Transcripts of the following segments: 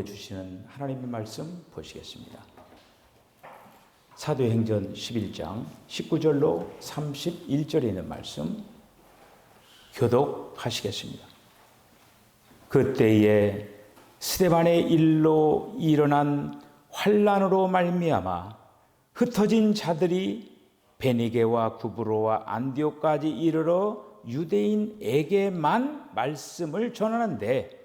우리에게 주시는 하나님의 말씀 보시겠습니다. 사도행전 11장 19절로 31절에 있는 말씀 교독하시겠습니다. 그때에 스데반의 일로 일어난 환난으로 말미암아 흩어진 자들이 베니게와 구브로와 안디옥까지 이르러 유대인에게만 말씀을 전하는데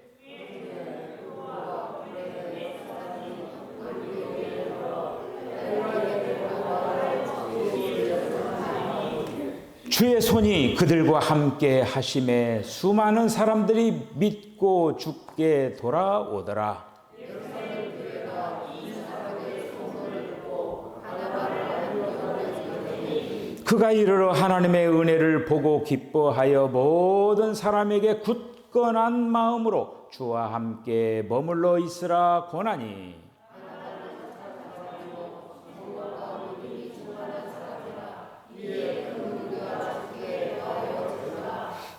주의 손이 그들과 함께 하심에 수많은 사람들이 믿고 주께 돌아오더라. 그가 이르러 하나님의 은혜를 보고 기뻐하여 모든 사람에게 굳건한 마음으로 주와 함께 머물러 있으라 권하니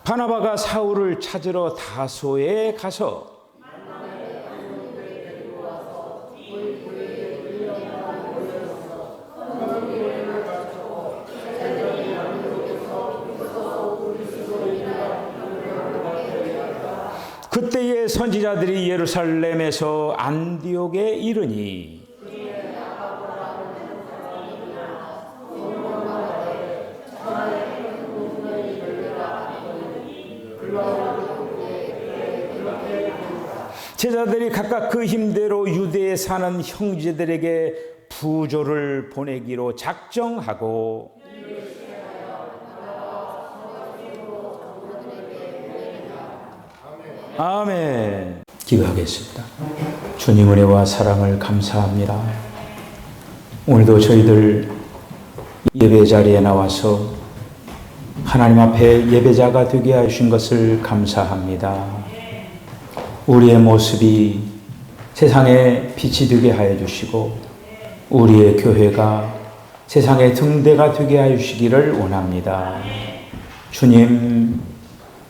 바나바가 사울을 찾으러 다소에 가서 그때의 선지자들이 예루살렘에서 안디옥에 이르니 제자들이 각각 그 힘대로 유대에 사는 형제들에게 부조를 보내기로 작정하고 아멘. 기도하겠습니다. 주님 은혜와 사랑을 감사합니다. 오늘도 저희들 예배 자리에 나와서 하나님 앞에 예배자가 되게 하신 것을 감사합니다. 우리의 모습이 세상에 빛이 되게 하여 주시고 우리의 교회가 세상의 등대가 되게 하여 주시기를 원합니다. 주님,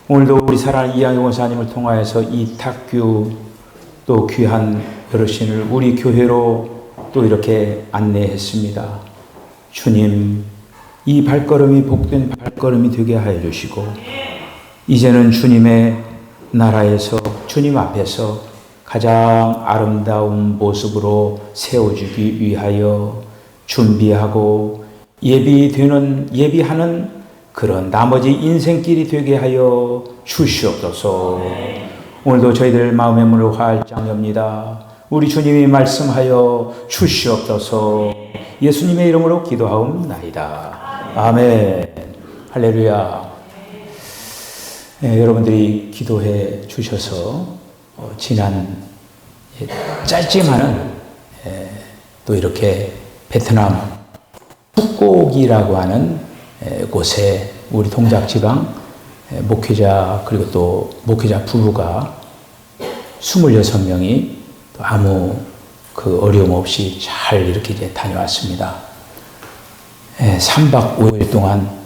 오늘도 우리 사랑하는 이양희 원사님을 통하여서 이탁규 또 귀한 어르신을 우리 교회로 또 이렇게 안내했습니다. 주님, 이 발걸음이 복된 발걸음이 되게 하여 주시고 이제는 주님의 나라에서 주님 앞에서 가장 아름다운 모습으로 세워주기 위하여 준비하고 예비하는 그런 나머지 인생길이 되게 하여 주시옵소서. 오늘도 저희들 마음의 문을 활짝 엽니다. 우리 주님이 말씀하여 주시옵소서. 예수님의 이름으로 기도하옵나이다. 아멘. 할렐루야. 여러분들이 기도해 주셔서 지난 짧지만은 또 이렇게 베트남 푸꾸옥이라고 하는 곳에 우리 동작지방 목회자 그리고 또 목회자 부부가 26명이 또 아무 그 어려움 없이 잘 이렇게 이제 다녀왔습니다. 3박 5일 동안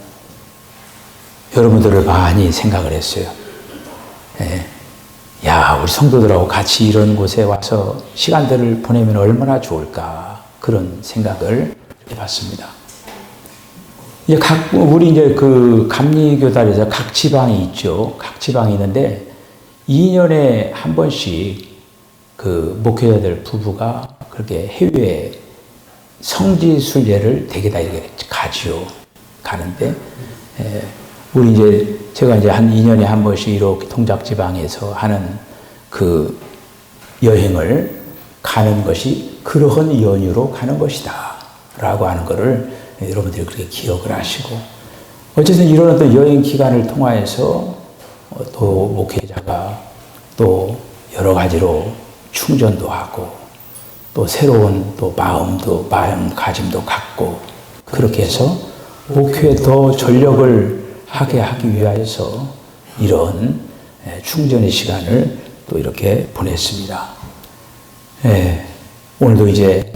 여러분들을 많이 생각을 했어요. 야, 우리 성도들하고 같이 이런 곳에 와서 시간들을 보내면 얼마나 좋을까 그런 생각을 해봤습니다. 이제 우리 이제 그 감리교단에서 각 지방이 있죠. 각 지방이 있는데 2년에 한 번씩 그 목회자들 부부가 그렇게 해외 성지 순례를 대개다 이렇게 가지요. 가는데 우리 이제 제가 이제 한 2년에 한 번씩 이렇게 동작지방에서 하는 그 여행을 가는 것이 그러한 연유로 가는 것이다라고 하는 것을 여러분들이 그렇게 기억을 하시고 어쨌든 이런 어떤 여행 기간을 통하여서 또 목회자가 또 여러 가지로 충전도 하고 또 새로운 또 마음가짐도 갖고 그렇게 해서 목회에 더 전력을 하게 하기 위하여서 이런 충전의 시간을 또 이렇게 보냈습니다. 오늘도 이제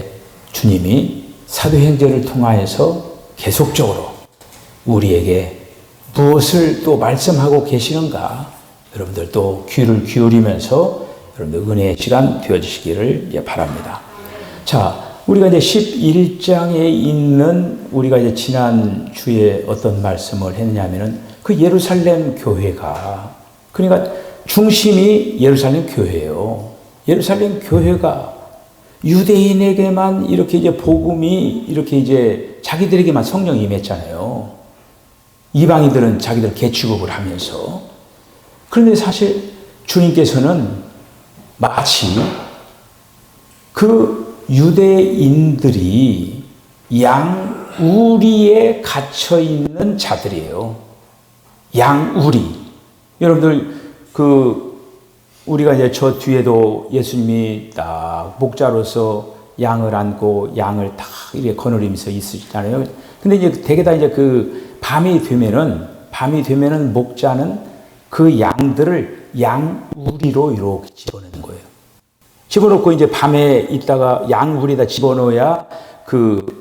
주님이 사도행전을 통하여서 계속적으로 우리에게 무엇을 또 말씀하고 계시는가 여러분들 또 귀를 기울이면서 여러분들 은혜의 시간 되어주시기를 바랍니다. 자, 우리가 이제 11장에 있는 우리가 이제 지난 주에 어떤 말씀을 했냐면은 그 예루살렘 교회가 그러니까 중심이 예루살렘 교회예요. 예루살렘 교회가 유대인에게만 이렇게 이제 복음이 이렇게 이제 자기들에게만 성령이 임했잖아요. 이방인들은 자기들 개취급을 하면서. 그런데 사실 주님께서는 마치 그 유대인들이 양우리에 gat혀 있는 자들이에요. 양우리. 여러분들 우리가 이제 저 뒤에도 예수님이 딱 목자로서 양을 안고 양을 딱 이렇게 거느리면서 있으시잖아요. 근데 이제 대개 다 이제 밤이 되면은 목자는 그 양들을 양우리로 이렇게 집어넣는 거예요. 집어넣고 이제 밤에 있다가 양우리에다 집어넣어야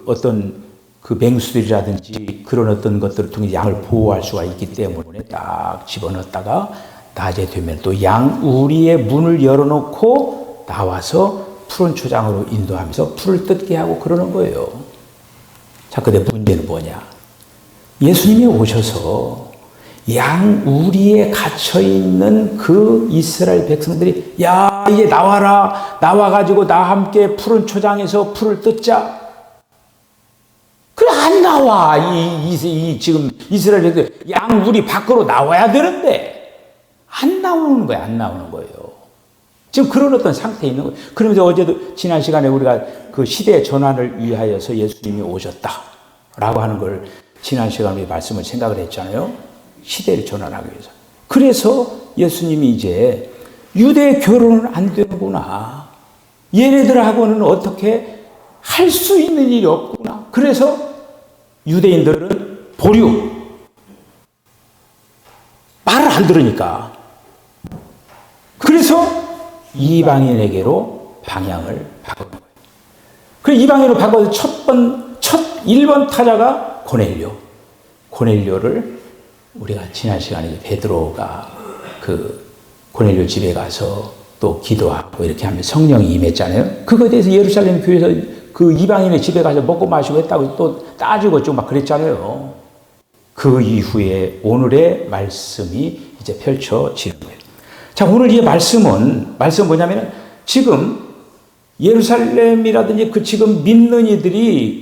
어떤 맹수들이라든지 그런 어떤 것들을 통해 양을 보호할 수가 있기 때문에 딱 집어넣었다가 낮에 되면 또 양우리의 문을 열어놓고 나와서 푸른 초장으로 인도하면서 풀을 뜯게 하고 그러는 거예요. 자, 근데 문제는 뭐냐? 예수님이 오셔서 양우리에 갇혀있는 그 이스라엘 백성들이 야, 이제 나와라. 나와가지고 나 함께 푸른 초장에서 풀을 뜯자. 그래, 안 나와. 지금 이스라엘 백성들 양우리 밖으로 나와야 되는데 안 나오는 거예요. 안 나오는 거예요. 지금 그런 어떤 상태에 있는 거예요. 그러면서 어제도 지난 시간에 우리가 그 시대 전환을 위하여서 예수님이 오셨다라고 하는 걸 지난 시간에 말씀을 생각을 했잖아요. 시대를 전환하기 위해서. 그래서 예수님이 이제 유대 결혼은 안 되는구나. 얘네들하고는 어떻게 할 수 있는 일이 없구나. 그래서 유대인들은 보류. 말을 안 들으니까. 그래서 이방인에게로 방향을 바꾸는 거예요. 그래서 이방인으로 바꿔서 첫 1번 타자가 고넬료를 우리가 지난 시간에 베드로가 고넬료 집에 가서 또 기도하고 이렇게 하면 성령이 임했잖아요. 그거에 대해서 예루살렘 교회에서 그 이방인의 집에 가서 먹고 마시고 했다고 또 따지고 좀 막 그랬잖아요. 그 이후에 오늘의 말씀이 이제 펼쳐지는 거예요. 자, 오늘 이 말씀은 뭐냐면 지금 예루살렘이라든지 지금 믿는 이들이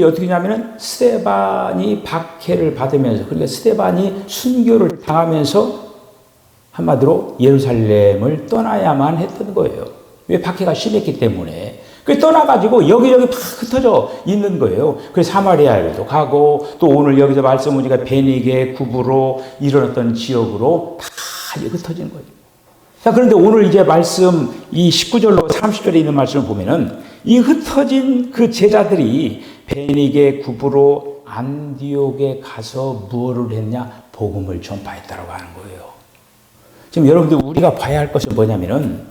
어떻게 하냐면은 스데반이 박해를 받으면서 그러니까 스데반이 순교를 당하면서 한마디로 예루살렘을 떠나야만 했던 거예요. 왜? 박해가 심했기 때문에. 그 떠나가지고 여기저기 막 흩어져 있는 거예요. 그래서 사마리아에도 가고 또 오늘 여기서 말씀 보니까 베니게, 구브로 이런 어떤 지역으로 다 흩어진 거예요. 자, 그런데 오늘 이제 말씀 이 19절로 30절에 있는 말씀을 보면은 이 흩어진 그 제자들이 베니게, 구브로, 안디옥에 가서 무엇을 했냐? 복음을 전파했다라고 하는 거예요. 지금 여러분들 우리가 봐야 할 것은 뭐냐면은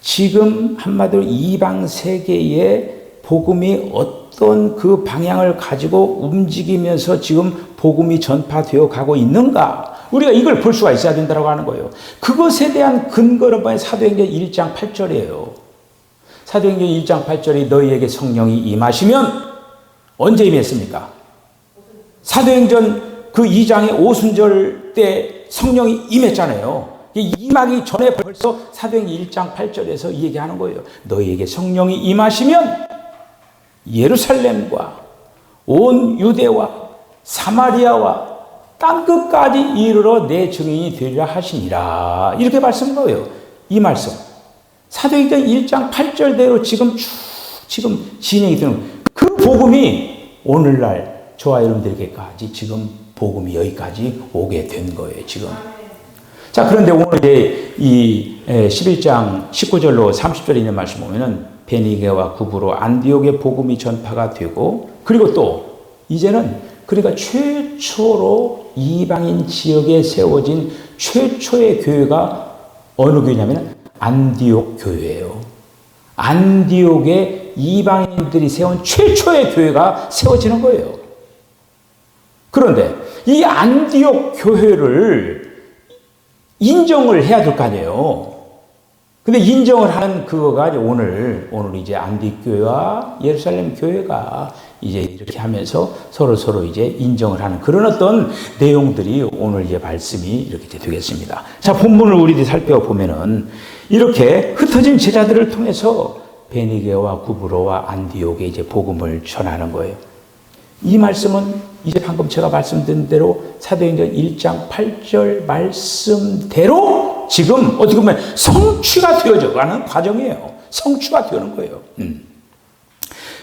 지금 한마디로 이방 세계에 복음이 어떤 그 방향을 가지고 움직이면서 지금 복음이 전파되어 가고 있는가? 우리가 이걸 볼 수가 있어야 된다고 하는 거예요. 그것에 대한 근거는 뭐예요? 사도행전 1장 8절이에요. 사도행전 1장 8절이 너희에게 성령이 임하시면 언제 임했습니까? 사도행전 그 2장의 오순절 때 성령이 임했잖아요. 임하기 전에 벌써 사도행전 1장 8절에서 이 얘기하는 거예요. 너희에게 성령이 임하시면 예루살렘과 온 유대와 사마리아와 땅끝까지 이르러 내 증인이 되리라 하시니라. 이렇게 말씀한 거예요. 이 말씀. 사도행전 1장 8절대로 지금 진행이 되는 그 복음이 오늘날 저와 여러분들에게까지 지금 복음이 여기까지 오게 된 거예요. 지금. 자, 그런데 오늘 이제 이 11장 19절로 30절에 있는 말씀 보면은 베니게와 구브로 안디옥의 복음이 전파가 되고 그리고 또 이제는 그러니까 최초로 이방인 지역에 세워진 최초의 교회가 어느 교회냐면 안디옥 교회예요. 안디옥에 이방인들이 세운 최초의 교회가 세워지는 거예요. 그런데 이 안디옥 교회를 인정을 해야 될 거 아니에요. 근데 인정을 하는 그거가 이제 오늘 이제 안디교회와 예루살렘 교회가 이제 이렇게 하면서 서로 이제 인정을 하는 그런 어떤 내용들이 오늘 이제 말씀이 이렇게 되겠습니다. 자, 본문을 우리들이 살펴보면은 이렇게 흩어진 제자들을 통해서 베니게와 구브로와 안디옥에 이제 복음을 전하는 거예요. 이 말씀은 이제 방금 제가 말씀드린 대로 사도행전 1장 8절 말씀대로 지금 어떻게 보면 성취가 되어져 가는 과정이에요. 성취가 되는 거예요.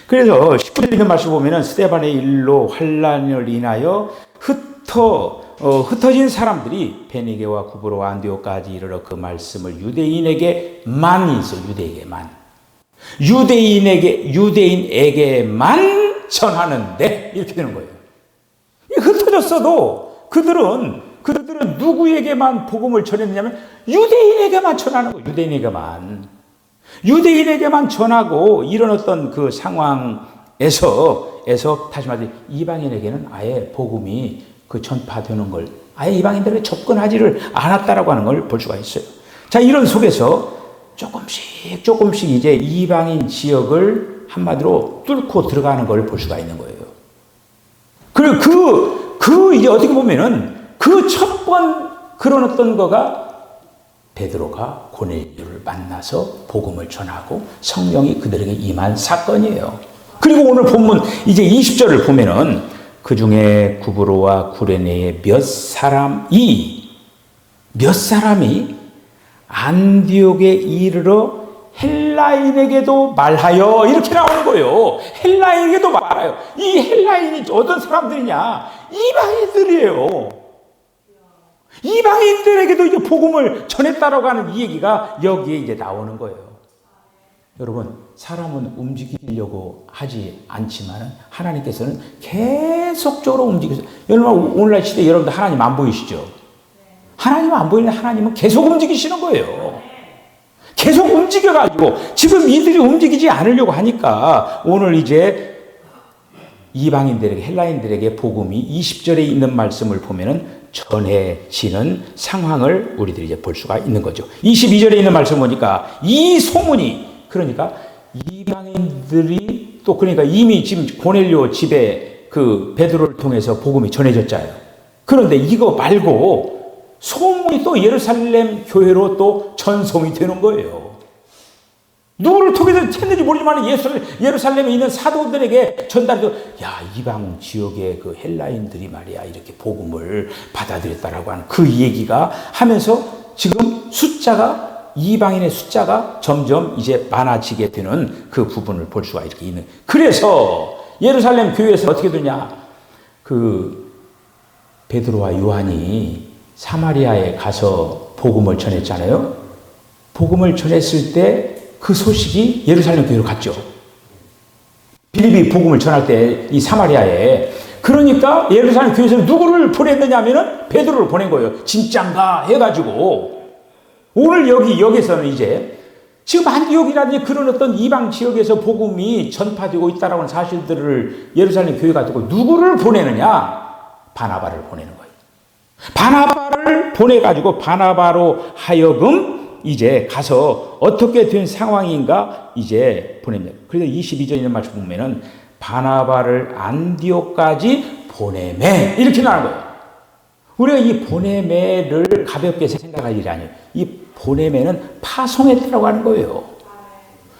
그래서 19절 있는 말씀 보면은 스데반의 일로 환난을 인하여 흩어진 사람들이 베니게와 구브로와 안디옥까지 이르러 그 말씀을 유대인에게만 유대인에게만 전하는데 이렇게 되는 거예요. 흩어졌어도 그들은 누구에게만 복음을 전했느냐면 유대인에게만 전하는 거예요. 유대인에게만 전하고 이런 어떤 그 상황에서 다시 말해 이방인에게는 아예 복음이 그 전파되는 걸 아예 이방인들에게 접근하지를 않았다라고 하는 걸 볼 수가 있어요. 자, 이런 속에서 조금씩 이제 이방인 지역을 한마디로 뚫고 들어가는 걸 볼 수가 있는 거예요. 그리고 이제 어떻게 보면은 그 첫 번 그런 어떤 거가 베드로가 고넬료를 만나서 복음을 전하고 성령이 그들에게 임한 사건이에요. 그리고 오늘 본문 이제 20절을 보면은 그 중에 구브로와 구레네의 몇 사람이 안디옥에 이르러 헬라인에게도 말하여 이렇게 나오는 거예요. 헬라인에게도 말하여. 이 헬라인이 어떤 사람들이냐? 이방인들이에요. 이방인들에게도 이제 복음을 전했다라고 하는 이 얘기가 여기에 이제 나오는 거예요. 여러분, 사람은 움직이려고 하지 않지만 하나님께서는 계속적으로 움직이세요. 여러분, 오늘날 시대에 여러분들 하나님 안 보이시죠? 하나님 안 보이는 하나님은 계속 움직이시는 거예요. 계속 움직여가지고 지금 이들이 움직이지 않으려고 하니까 오늘 이제 이방인들에게 헬라인들에게 복음이 20절에 있는 말씀을 보면은 전해지는 상황을 우리들이 이제 볼 수가 있는 거죠. 22절에 있는 말씀 보니까 이 소문이 그러니까 이방인들이 또 그러니까 이미 지금 고넬료 집에 그 베드로를 통해서 복음이 전해졌잖아요. 그런데 이거 말고 소문이 또 예루살렘 교회로 또 전송이 되는 거예요. 누구를 통해서 했는지 모르지만 예루살렘에 있는 사도들에게 전달해서 야, 이방 지역의 그 헬라인들이 말이야 이렇게 복음을 받아들였다라고 하는 그 얘기가 하면서 지금 이방인의 숫자가 점점 이제 많아지게 되는 그 부분을 볼 수가 이렇게 있는. 그래서 예루살렘 교회에서 어떻게 되냐? 그 베드로와 요한이 사마리아에 가서 복음을 전했잖아요. 복음을 전했을 때 그 소식이 예루살렘 교회로 갔죠. 빌립이 복음을 전할 때 이 사마리아에. 그러니까 예루살렘 교회에서는 누구를 보냈느냐 하면은 베드로를 보낸 거예요. 진짠가 해가지고. 오늘 여기서는 이제 지금 안디옥이라든지 그런 어떤 이방 지역에서 복음이 전파되고 있다라고 하는 사실들을 예루살렘 교회가 듣고 누구를 보내느냐? 바나바를 보내는 거예요. 바나바를 보내가지고 바나바로 하여금 이제 가서 어떻게 된 상황인가 이제 보냅니다. 그래서 22절에 있는 말씀 보면은 바나바를 안디옥까지 보내매 이렇게 나오는 거예요. 우리가 이 보내매를 가볍게 생각할 일이 아니에요. 이 보내매는 파송했다고 하는 거예요.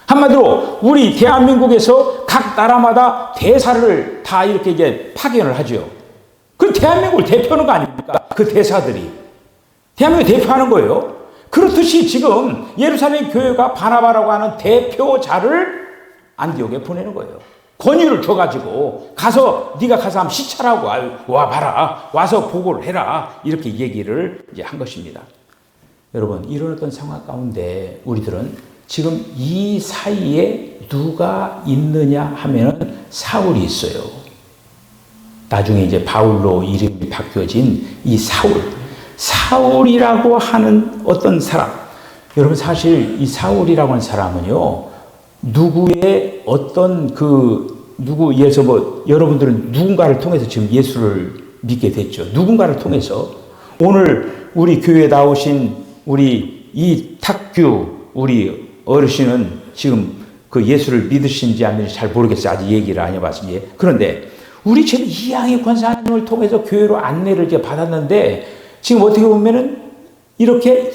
한마디로 우리 대한민국에서 각 나라마다 대사를 다 이렇게 이제 파견을 하죠. 그 대한민국을 대표하는 거 아닙니까? 그 대사들이 대한민국을 대표하는 거예요. 그렇듯이 지금 예루살렘 교회가 바나바라고 하는 대표자를 안디옥에 보내는 거예요. 권위를 줘가지고 네가 가서 한번 시찰하고 와봐라. 와서 보고를 해라. 이렇게 얘기를 이제 한 것입니다. 여러분, 이런 어떤 상황 가운데 우리들은 지금 이 사이에 누가 있느냐 하면 사울이 있어요. 나중에 이제 바울로 이름이 바뀌어진 이 사울이라고 하는 어떤 사람. 여러분, 사실 이 사울이라고 하는 사람은요, 누구의 어떤 예를 들어서 여러분들은 누군가를 통해서 지금 예수를 믿게 됐죠. 누군가를 통해서 오늘 우리 교회에 나오신 우리 이탁규 우리 어르신은 지금 그 예수를 믿으신지 안 믿으신지 잘 모르겠어요. 아직 얘기를 안 해봤으니. 그런데 우리 지금 이양희 권사님을 통해서 교회로 안내를 이제 받았는데 지금 어떻게 보면은 이렇게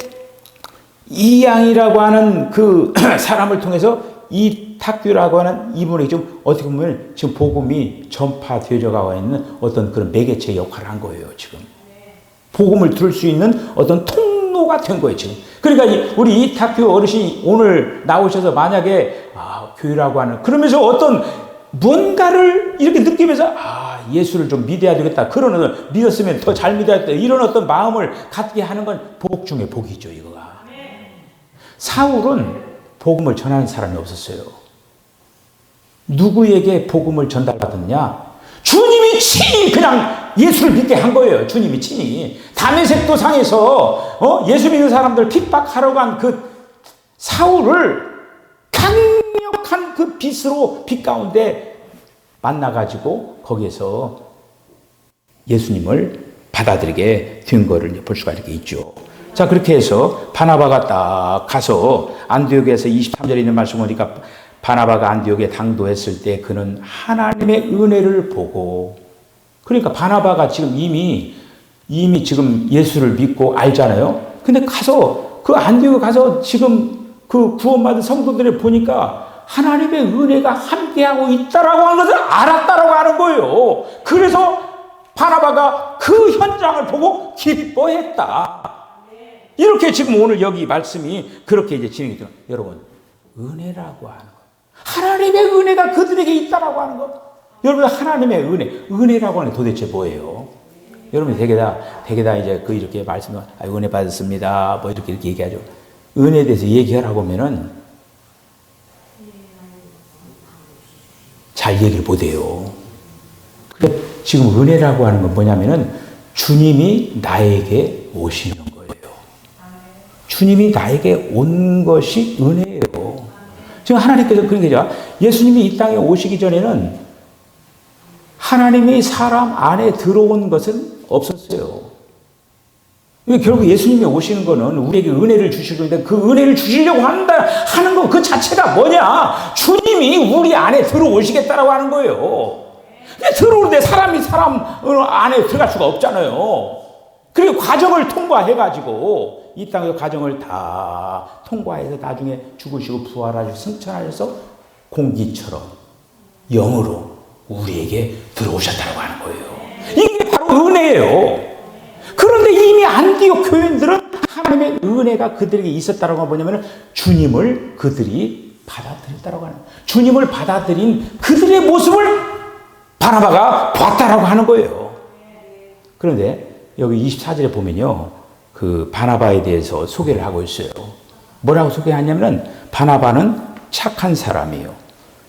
이양이라고 하는 그 사람을 통해서 이탁규라고 하는 이분에게 좀 어떻게 보면 지금 복음이 전파되어 가고 있는 어떤 그런 매개체 역할을 한 거예요, 지금. 복음을 들을 수 있는 어떤 통로가 된 거예요, 지금. 그러니까 우리 이탁규 어르신이 오늘 나오셔서 만약에, 교회라고 하는, 그러면서 어떤 뭔가를 이렇게 느끼면서, 예수를 좀 믿어야 되겠다. 그러는, 믿었으면 더 잘 믿어야겠다. 이런 어떤 마음을 갖게 하는 건 복 중에 복이죠, 이거가. 사울은 복음을 전하는 사람이 없었어요. 누구에게 복음을 전달받았냐? 주님이 친히 그냥 예수를 믿게 한 거예요. 주님이 친히. 다메섹 도상에서 예수 믿는 사람들 핍박하러 간 그 사울을 강력한 그 빛 가운데 만나가지고 거기에서 예수님을 받아들이게 된 거를 볼 수가 이렇게 있죠. 자, 그렇게 해서 바나바가 딱 가서 안디옥에서 23절에 있는 말씀 보니까 바나바가 안디옥에 당도했을 때 그는 하나님의 은혜를 보고, 그러니까 바나바가 지금 이미 지금 예수를 믿고 알잖아요. 근데 가서 그 안디옥에 가서 지금 그 구원받은 성도들을 보니까 하나님의 은혜가 함께하고 있다라고 하는 것을 알았다라고 하는 거예요. 그래서 바나바가 그 현장을 보고 기뻐했다. 이렇게 지금 오늘 여기 말씀이 그렇게 이제 진행이 돼요. 여러분, 은혜라고 하는 거. 하나님의 은혜가 그들에게 있다라고 하는 거. 여러분, 하나님의 은혜라고 하는 게 도대체 뭐예요? 여러분, 되게 다 이제 이렇게 말씀을, 은혜 받았습니다. 뭐 이렇게 얘기하죠. 은혜에 대해서 얘기하라고 하면은 잘 얘기를 못 해요. 근데 지금 은혜라고 하는 건 뭐냐면은 주님이 나에게 오시는 거예요. 주님이 나에게 온 것이 은혜예요. 지금 하나님께서 그런 게죠. 예수님이 이 땅에 오시기 전에는 하나님이 사람 안에 들어온 것은 없었어요. 결국 예수님이 오시는 거는 우리에게 은혜를 주시려고 하는데 그 은혜를 주시려고 하는 거 그 자체가 뭐냐? 주님이 우리 안에 들어오시겠다라고 하는 거예요. 근데 들어오는데 사람이 사람 안에 들어갈 수가 없잖아요. 그리고 과정을 통과해가지고 이 땅의 과정을 다 통과해서 나중에 죽으시고 부활하시고 승천하셔서 공기처럼 영으로 우리에게 들어오셨다고 하는 거예요. 이게 바로 은혜예요. 그런데 이미 안디옥 교인들은 하나님의 은혜가 그들에게 있었다고 뭐냐면 주님을 그들이 받아들였다고 하는 거예요. 주님을 받아들인 그들의 모습을 바나바가 봤다라고 하는 거예요. 그런데 여기 24절에 보면요. 그 바나바에 대해서 소개를 하고 있어요. 뭐라고 소개하냐면 바나바는 착한 사람이요.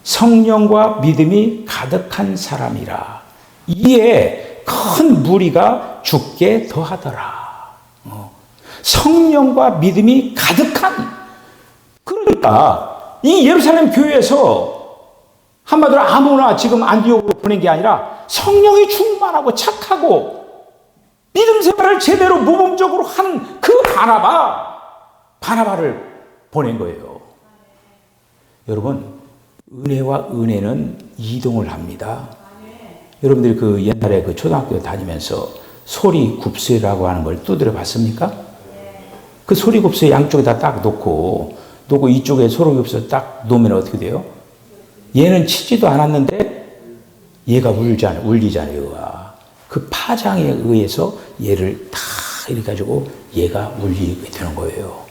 성령과 믿음이 가득한 사람이라. 이에 큰 무리가 죽게 더하더라. 성령과 믿음이 가득한. 그러니까 이 예루살렘 교회에서 한마디로 아무나 지금 안디옥으로 보낸 게 아니라 성령이 충만하고 착하고 믿음 생활을 제대로 모범적으로 한 그 바나바를 보낸 거예요. 여러분, 은혜와 은혜는 이동을 합니다. 여러분들이 그 옛날에 그 초등학교 다니면서 소리굽쇠라고 하는 걸 두드려 봤습니까? 그 소리굽쇠 양쪽에다 딱 놓고 이쪽에 소리굽쇠 딱 놓으면 어떻게 돼요? 얘는 치지도 않았는데 얘가 울리잖아요. 얘가. 그 파장에 의해서 얘를 다 이렇게 가지고 얘가 울리게 되는 거예요.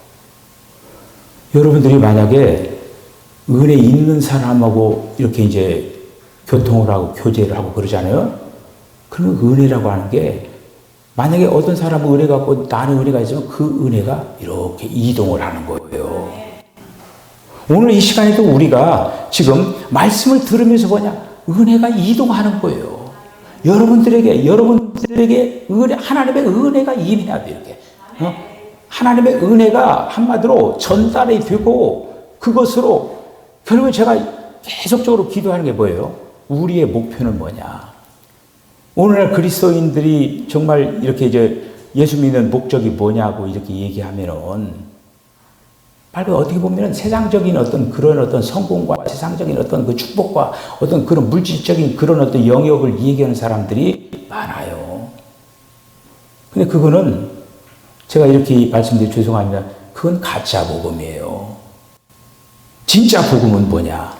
여러분들이 만약에 은혜 있는 사람하고 이렇게 이제 교통을 하고 교제를 하고 그러잖아요. 그러면 은혜라고 하는 게 만약에 어떤 사람은 은혜가 없고 나는 은혜가 있으면 그 은혜가 이렇게 이동을 하는 거예요. 오늘 이 시간에도 우리가 지금 말씀을 들으면서 은혜가 이동하는 거예요. 여러분들에게 하나님의 은혜가 임해야 돼요. 이렇게. 하나님의 은혜가 한마디로 전달이 되고 그것으로 결국은 제가 계속적으로 기도하는 게 뭐예요? 우리의 목표는 뭐냐? 오늘날 그리스도인들이 정말 이렇게 이제 예수 믿는 목적이 뭐냐고 이렇게 얘기하면은 어떻게 보면 세상적인 어떤 그런 어떤 성공과 세상적인 어떤 그 축복과 어떤 그런 물질적인 그런 어떤 영역을 얘기하는 사람들이 많아요. 근데 그거는 제가 이렇게 말씀드려 죄송합니다. 그건 가짜 복음이에요. 진짜 복음은 뭐냐?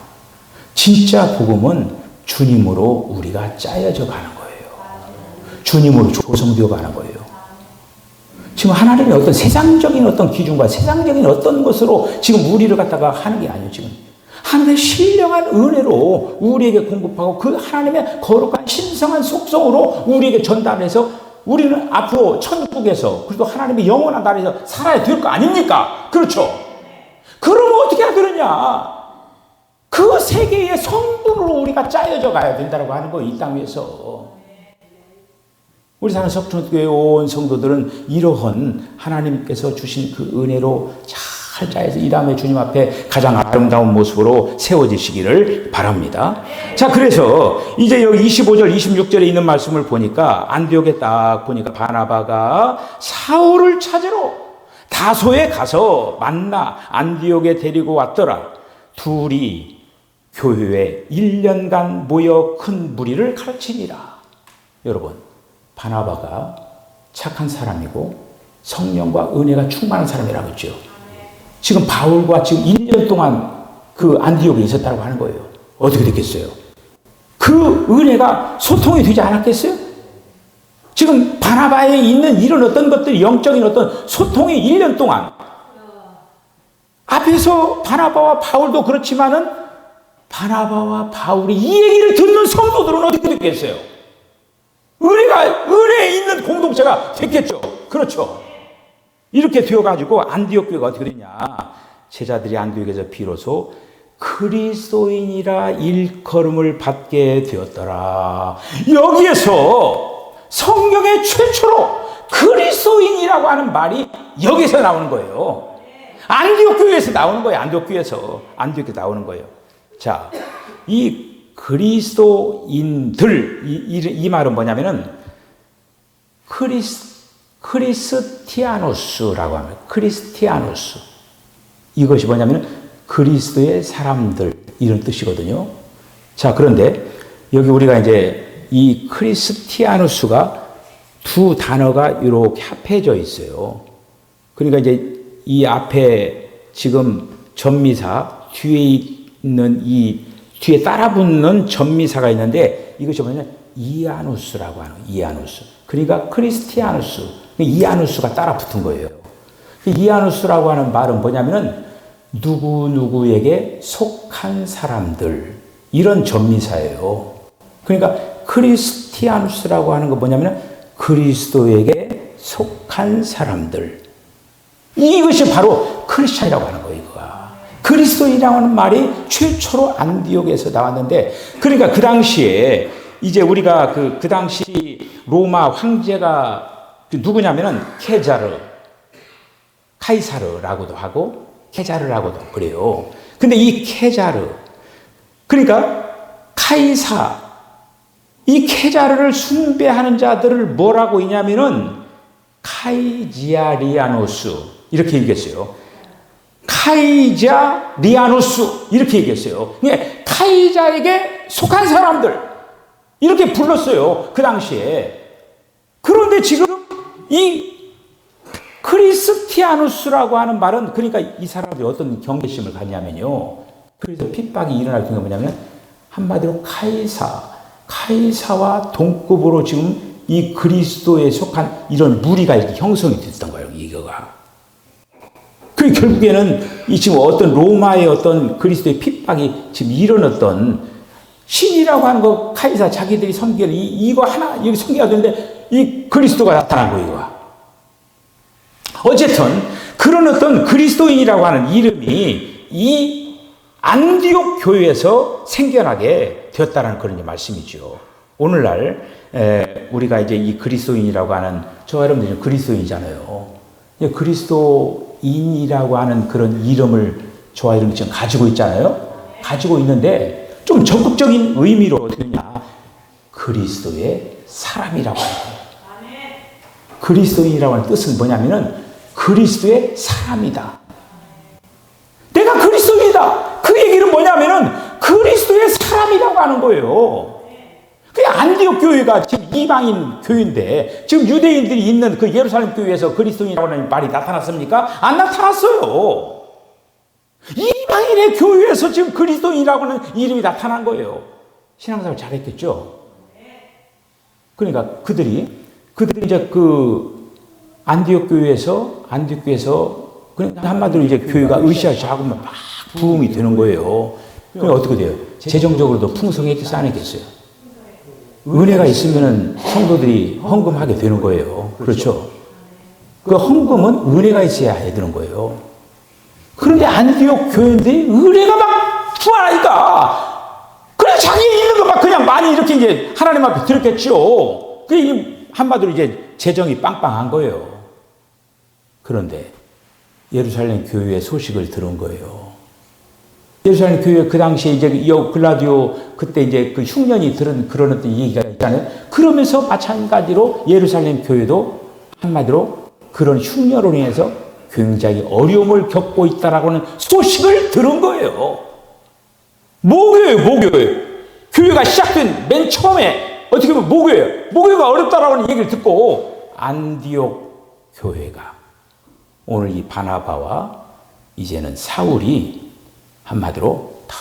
진짜 복음은 주님으로 우리가 짜여져 가는 거예요. 주님으로 조성되어 가는 거예요. 지금 하나님의 어떤 세상적인 어떤 기준과 세상적인 어떤 것으로 지금 우리를 갖다가 하는 게 아니에요, 지금. 하나님의 신령한 은혜로 우리에게 공급하고 그 하나님의 거룩한 신성한 속성으로 우리에게 전달해서 우리는 앞으로 천국에서 그리고 하나님의 영원한 나라에서 살아야 될 거 아닙니까? 그렇죠? 그러면 어떻게 해야 되느냐? 그 세계의 성분으로 우리가 짜여져 가야 된다고 하는 거예요, 이 땅 위에서. 우리 사는 석촌교회 온 성도들은 이러한 하나님께서 주신 그 은혜로 잘 짜여서 이 다음에 주님 앞에 가장 아름다운 모습으로 세워지시기를 바랍니다. 자, 그래서 이제 여기 25절, 26절에 있는 말씀을 보니까 안디옥에 딱 보니까 바나바가 사울을 찾으러 다소에 가서 만나 안디옥에 데리고 왔더라. 둘이 교회에 1년간 모여 큰 무리를 가르치니라. 여러분, 바나바가 착한 사람이고 성령과 은혜가 충만한 사람이라고 했죠. 지금 바울과 지금 1년 동안 그 안디옥에 있었다고 하는 거예요. 어떻게 됐겠어요? 그 은혜가 소통이 되지 않았겠어요? 지금 바나바에 있는 이런 어떤 것들이 영적인 어떤 소통이 1년 동안 앞에서 바나바와 바울도 그렇지만은 바나바와 바울이 이 얘기를 듣는 성도들은 어떻게 됐겠어요? 은혜에 있는 공동체가 됐겠죠. 그렇죠. 이렇게 되어가지고 안디옥 교회가 어떻게 되냐. 제자들이 안디옥에서 비로소 그리스도인이라 일컬음을 받게 되었더라. 여기에서 성경의 최초로 그리스도인이라고 하는 말이 여기서 나오는 거예요. 안디옥 교회에서 나오는 거예요. 안디옥 교회에서. 안디옥에 나오는 거예요. 자, 이 그리스도인들, 이 말은 뭐냐면은 크리스티아노스라고 합니다. 크리스티아노스. 이것이 뭐냐면 그리스도의 사람들 이런 뜻이거든요. 자, 그런데 여기 우리가 이제 이 크리스티아노스가 두 단어가 이렇게 합해져 있어요. 그러니까 이제 이 앞에 지금 전미사 뒤에 있는 뒤에 따라붙는 전미사가 있는데 이것이 뭐냐면 이아누스라고 하는 이아누스. 그러니까 크리스티아누스, 이아누스가 따라붙은 거예요. 이아누스라고 하는 말은 뭐냐면은 누구누구에게 속한 사람들 이런 전미사예요. 그러니까 크리스티아누스라고 하는 거 뭐냐면 그리스도에게 속한 사람들. 이것이 바로 크리스찬이라고 하는 거예요. 그리스도인이라고 하는 말이 최초로 안디옥에서 나왔는데, 그러니까 그 당시에 이제 우리가 그 당시 로마 황제가 누구냐면은 케자르, 카이사르라고도 하고 케자르라고도 그래요. 근데 이 케자르, 그러니까 카이사, 이 케자르를 숭배하는 자들을 뭐라고 했냐면은 카이지아리아노스 이렇게 얘기했어요. 카이자 리아누스 이렇게 얘기했어요. 카이자에게 속한 사람들 이렇게 불렀어요. 그 당시에. 그런데 지금 이 크리스티아누스라고 하는 말은 그러니까 이 사람들이 어떤 경계심을 갖냐면요. 그래서 핍박이 일어날 경우가 뭐냐면 한마디로 카이사와 동급으로 지금 이 그리스도에 속한 이런 무리가 이렇게 형성이 됐던 거예요. 이거가. 그 결국에는 이 지금 어떤 로마의 어떤 그리스도의 핍박이 지금 이런 어떤 신이라고 하는 거 카이사 자기들이 섬기는 이거 하나 여기 섬겨야 되는데 이 그리스도가 나타난 거예요. 이거. 어쨌든 그런 어떤 그리스도인이라고 하는 이름이 이 안디옥 교회에서 생겨나게 되었다는 그런 말씀이죠. 오늘날 우리가 이제 이 그리스도인이라고 하는 저 여러분들이 그리스도인이잖아요. 그리스도인이라고 하는 그런 이름을 저와 여러분이 지금 가지고 있잖아요. 가지고 있는데 좀 적극적인 의미로 어떻게 하냐. 그리스도의 사람이라고 하는 거예요. 그리스도인이라고 하는 뜻은 뭐냐면은 그리스도의 사람이다. 가는 거예요. 그 안디옥 교회가 지금 이방인 교회인데 지금 유대인들이 있는 그 예루살렘 교회에서 그리스도인이라는 말이 나타났습니까? 안 나타났어요. 이방인의 교회에서 지금 그리스도인이라고 하는 이름이 나타난 거예요. 신앙생활 잘했겠죠? 그러니까 그들이 이제 그 안디옥 교회에서 그냥 한마디로 이제 교회가 으쌰으쌰 하고 막 부흥이 되는 거예요. 그럼 어떻게 돼요? 재정적으로도 풍성했겠어요? 안 했겠어요? 은혜가 있으면은 성도들이 헌금하게 되는 거예요. 그렇죠? 그 헌금은 은혜가 있어야 해 되는 거예요. 그런데 안디옥 교회인들이 은혜가 막 부활하니까 그래 자기 있는 거 막 그냥 많이 이렇게 이제 하나님 앞에 드렸겠죠. 그 한마디로 이제 재정이 빵빵한 거예요. 그런데 예루살렘 교회의 소식을 들은 거예요. 예루살렘 교회 그 당시에 이제 글라디오 그때 이제 그 흉년이 들은 그런 어떤 얘기가 있잖아요. 그러면서 마찬가지로 예루살렘 교회도 한마디로 그런 흉년으로 인해서 굉장히 어려움을 겪고 있다라고 하는 소식을 들은 거예요. 모교예요. 교회가 시작된 맨 처음에 어떻게 보면 모교예요. 모교가 어렵다라고 하는 얘기를 듣고 안디옥 교회가 오늘 이 바나바와 이제는 사울이 한마디로 다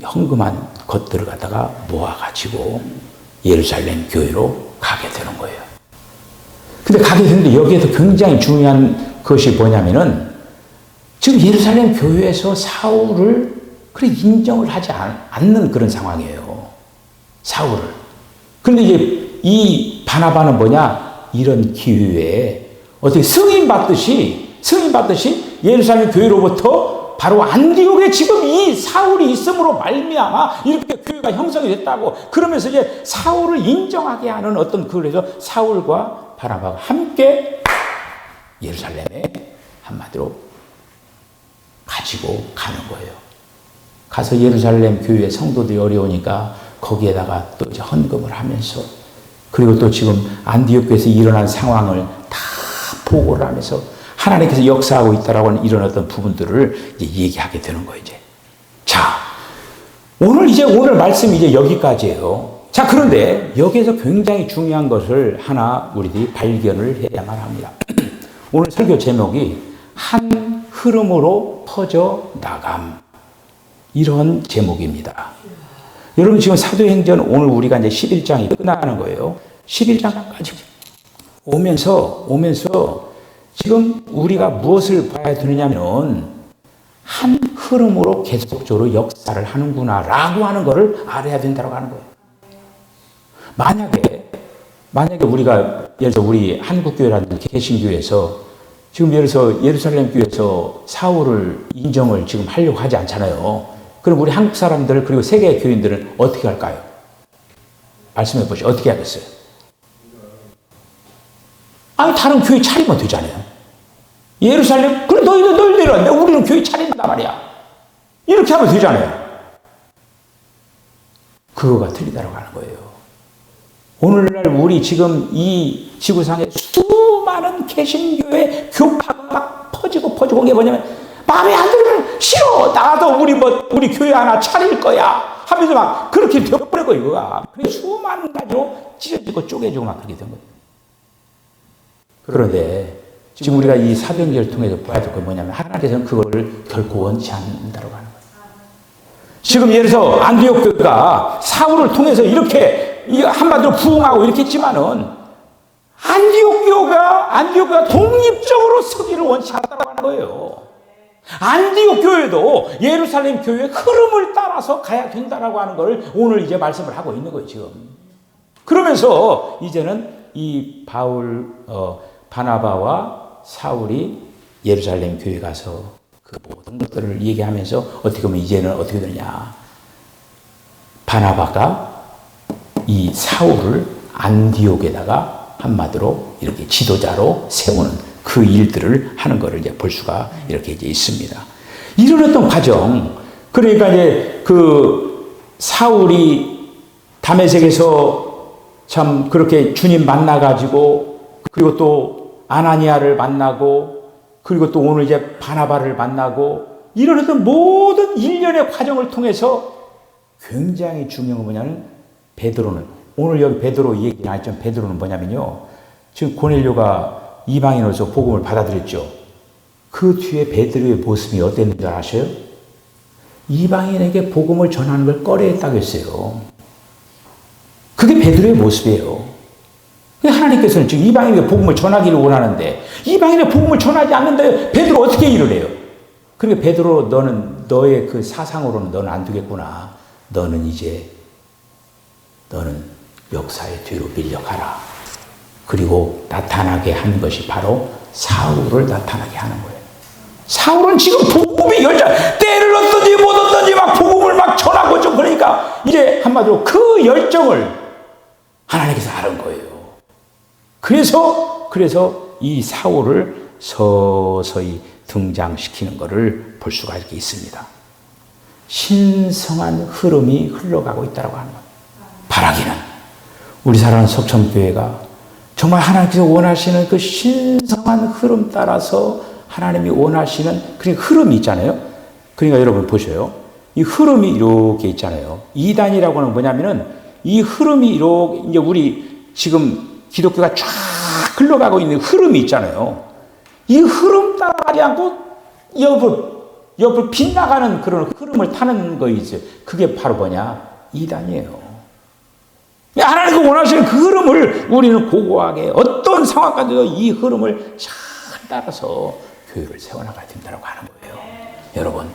헌금한 것들을 갖다가 모아가지고 예루살렘 교회로 가게 되는 거예요. 근데 가게 되는데 여기에서 굉장히 중요한 것이 뭐냐면은 지금 예루살렘 교회에서 사울을 그래 인정을 하지 않는 그런 상황이에요. 사울을. 그런데 이제 이 바나바는 뭐냐? 이런 기회에 어떻게 승인 받듯이 예루살렘 교회로부터 바로 안디옥에 지금 이 사울이 있음으로 말미암아 이렇게 교회가 형성이 됐다고 그러면서 이제 사울을 인정하게 하는 어떤 그래서 사울과 바나바가 함께 예루살렘에 한마디로 가지고 가는 거예요. 가서 예루살렘 교회 성도들이 어려우니까 거기에다가 또 이제 헌금을 하면서 그리고 또 지금 안디옥 교회에서 일어난 상황을 다 보고를 하면서 하나님께서 역사하고 있다라고 하는 이런 어떤 부분들을 이제 얘기하게 되는 거예요, 이제. 자, 오늘 말씀이 이제 여기까지예요. 자, 그런데 여기에서 굉장히 중요한 것을 하나 우리들이 발견을 해야만 합니다. 오늘 설교 제목이 한 흐름으로 퍼져 나감. 이런 제목입니다. 여러분 지금 사도행전 오늘 우리가 이제 11장이 끝나는 거예요. 11장까지 오면서 지금 우리가 무엇을 봐야 되느냐면 한 흐름으로 계속적으로 역사를 하는구나라고 하는 것을 알아야 된다고 하는 거예요. 만약에 우리가 예를 들어 우리 한국교회라든지 개신교회에서 지금 예를 들어서 예루살렘 교회에서 사울을 인정을 지금 하려고 하지 않잖아요. 그럼 우리 한국 사람들 그리고 세계 교인들은 어떻게 할까요? 말씀해 보시죠. 어떻게 하겠어요? 아니 다른 교회 차리면 되잖아요. 예루살렘 그래 너희들 왔네. 우리는 교회 차린단 말이야. 이렇게 하면 되잖아요. 그거가 틀리다라고 하는 거예요. 오늘날 우리 지금 이 지구상에 수많은 개신교회 교파가 막 퍼지고 이게 뭐냐면 마음에 안 들면 싫어. 나도 우리 교회 하나 차릴 거야. 하면서 막 그렇게 되어버린 거예요, 이거가. 그래서 수많은 가지로 찢어지고 쪼개지고 막 그렇게 된 거예요. 그런데 지금 우리가 이 사도행전을 통해서 봐야 될 건 뭐냐면 하나님께서는 그거를 결코 원치 않는다고 하는 거예요. 지금 예를 들어서 안디옥 교회가 사울을 통해서 이렇게 한마디로 부흥하고 이렇게 했지만은 안디옥 교회가 독립적으로 서기를 원치 않았다고 하는 거예요. 안디옥 교회도 예루살렘 교회의 흐름을 따라서 가야 된다라고 하는 걸 오늘 이제 말씀을 하고 있는 거예요, 지금. 그러면서 이제는 이 바나바와 사울이 예루살렘 교회 가서 그 모든 것들을 얘기하면서 어떻게 보면 이제는 어떻게 되냐. 바나바가 이 사울을 안디옥에다가 한마디로 이렇게 지도자로 세우는 그 일들을 하는 것을 이제 볼 수가 이렇게 이제 있습니다. 이런 어떤 과정, 그러니까 이제 그 사울이 다메섹에서 참 그렇게 주님 만나가지고 그리고 또 아나니아를 만나고 그리고 또 오늘 이제 바나바를 만나고 이런 어떤 모든 일련의 과정을 통해서 굉장히 중요한 건 뭐냐면 베드로는 오늘 여기 베드로 얘기 나왔지만 베드로는 뭐냐면요. 지금 고넬료가 이방인으로서 복음을 받아들였죠. 그 뒤에 베드로의 모습이 어땠는 줄 아셔요? 이방인에게 복음을 전하는 걸 꺼려했다고 했어요. 그게 베드로의 모습이에요. 하나님께서는 지금 이방인에게 복음을 전하기를 원하는데 이방인의 복음을 전하지 않는데 베드로 어떻게 일을 해요? 그러니까 베드로 너는 너의 그 사상으로는 너는 안 되겠구나. 너는 역사의 뒤로 밀려가라. 그리고 나타나게 한 것이 바로 사울을 나타나게 하는 거예요. 사울은 지금 복음의 열정, 때를 얻든지 못 얻든지 막 복음을 막 전하고 좀 그러니까 이제 한마디로 그 열정을 하나님께서 아는 거예요. 그래서 이 사울을 서서히 등장시키는 것을 볼 수가 이렇게 있습니다. 신성한 흐름이 흘러가고 있다고 하는 것. 바라기는 우리 사랑하는 석천교회가 정말 하나님께서 원하시는 그 신성한 흐름 따라서 하나님이 원하시는 그런 흐름이 있잖아요. 그러니까 여러분 보셔요. 이 흐름이 이렇게 있잖아요. 이단이라고 하는 뭐냐면은 이 흐름이 이렇게 이제 우리 지금 기독교가 쫙 흘러가고 있는 흐름이 있잖아요. 이 흐름 따라가지 않고 옆을 빗나가는 그런 흐름을 타는 거이지. 그게 바로 뭐냐? 이단이에요. 하나님이 원하시는 그 흐름을 우리는 고고하게 어떤 상황까지도 이 흐름을 잘 따라서 교회를 세워나가야 된다고 하는 거예요. 여러분,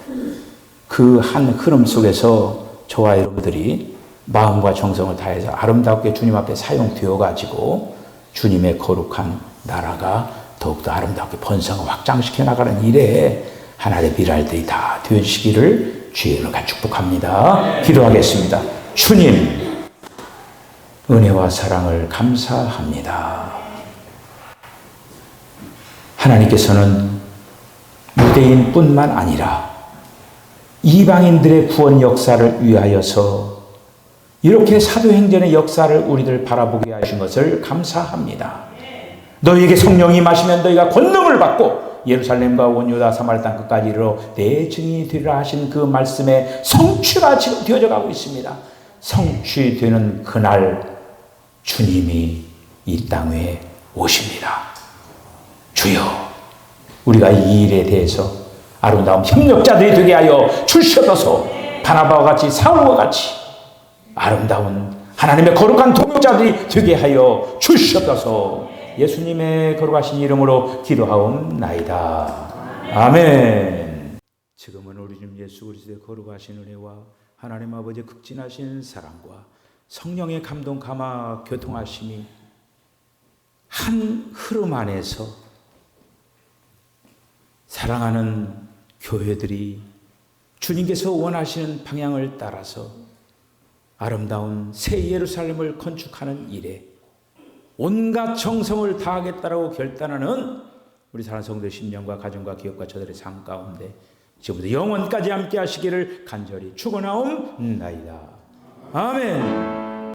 그 한 흐름 속에서 저와 여러분들이 마음과 정성을 다해서 아름답게 주님 앞에 사용되어 가지고 주님의 거룩한 나라가 더욱더 아름답게 번성을 확장시켜 나가는 일에 하나님의 미랄들이 다 되어주시기를 주의 이름으로 축복합니다. 기도하겠습니다. 주님, 은혜와 사랑을 감사합니다. 하나님께서는 유대인뿐만 아니라 이방인들의 구원 역사를 위하여서 이렇게 사도행전의 역사를 우리들 바라보게 하신 것을 감사합니다. 너희에게 성령이 임하시면 너희가 권능을 받고 예루살렘과 온 유다 사마리아 땅 끝까지 이르러 내 증인이 되리라 하신 그 말씀의 성취가 지금 되어져 가고 있습니다. 성취되는 그날 주님이 이 땅에 오십니다. 주여, 우리가 이 일에 대해서 아름다운 협력자들이 되게 하여 주시옵소서. 바나바와 같이 사울과 같이 아름다운 하나님의 거룩한 동역자들이 되게 하여 주시옵소서. 예수님의 거룩하신 이름으로 기도하옵나이다. 아멘. 지금은 우리 주 예수 그리스도의 거룩하신 은혜와 하나님 아버지의 극진하신 사랑과 성령의 감동 감화 교통하심이 한 흐름 안에서 사랑하는 교회들이 주님께서 원하시는 방향을 따라서 아름다운 새 예루살렘을 건축하는 일에 온갖 정성을 다하겠다라고 결단하는 우리 사랑하는 성도의 심령과 가정과 기업과 저들의 삶 가운데 지금부터 영원까지 함께 하시기를 간절히 축원하옵나이다. 아멘.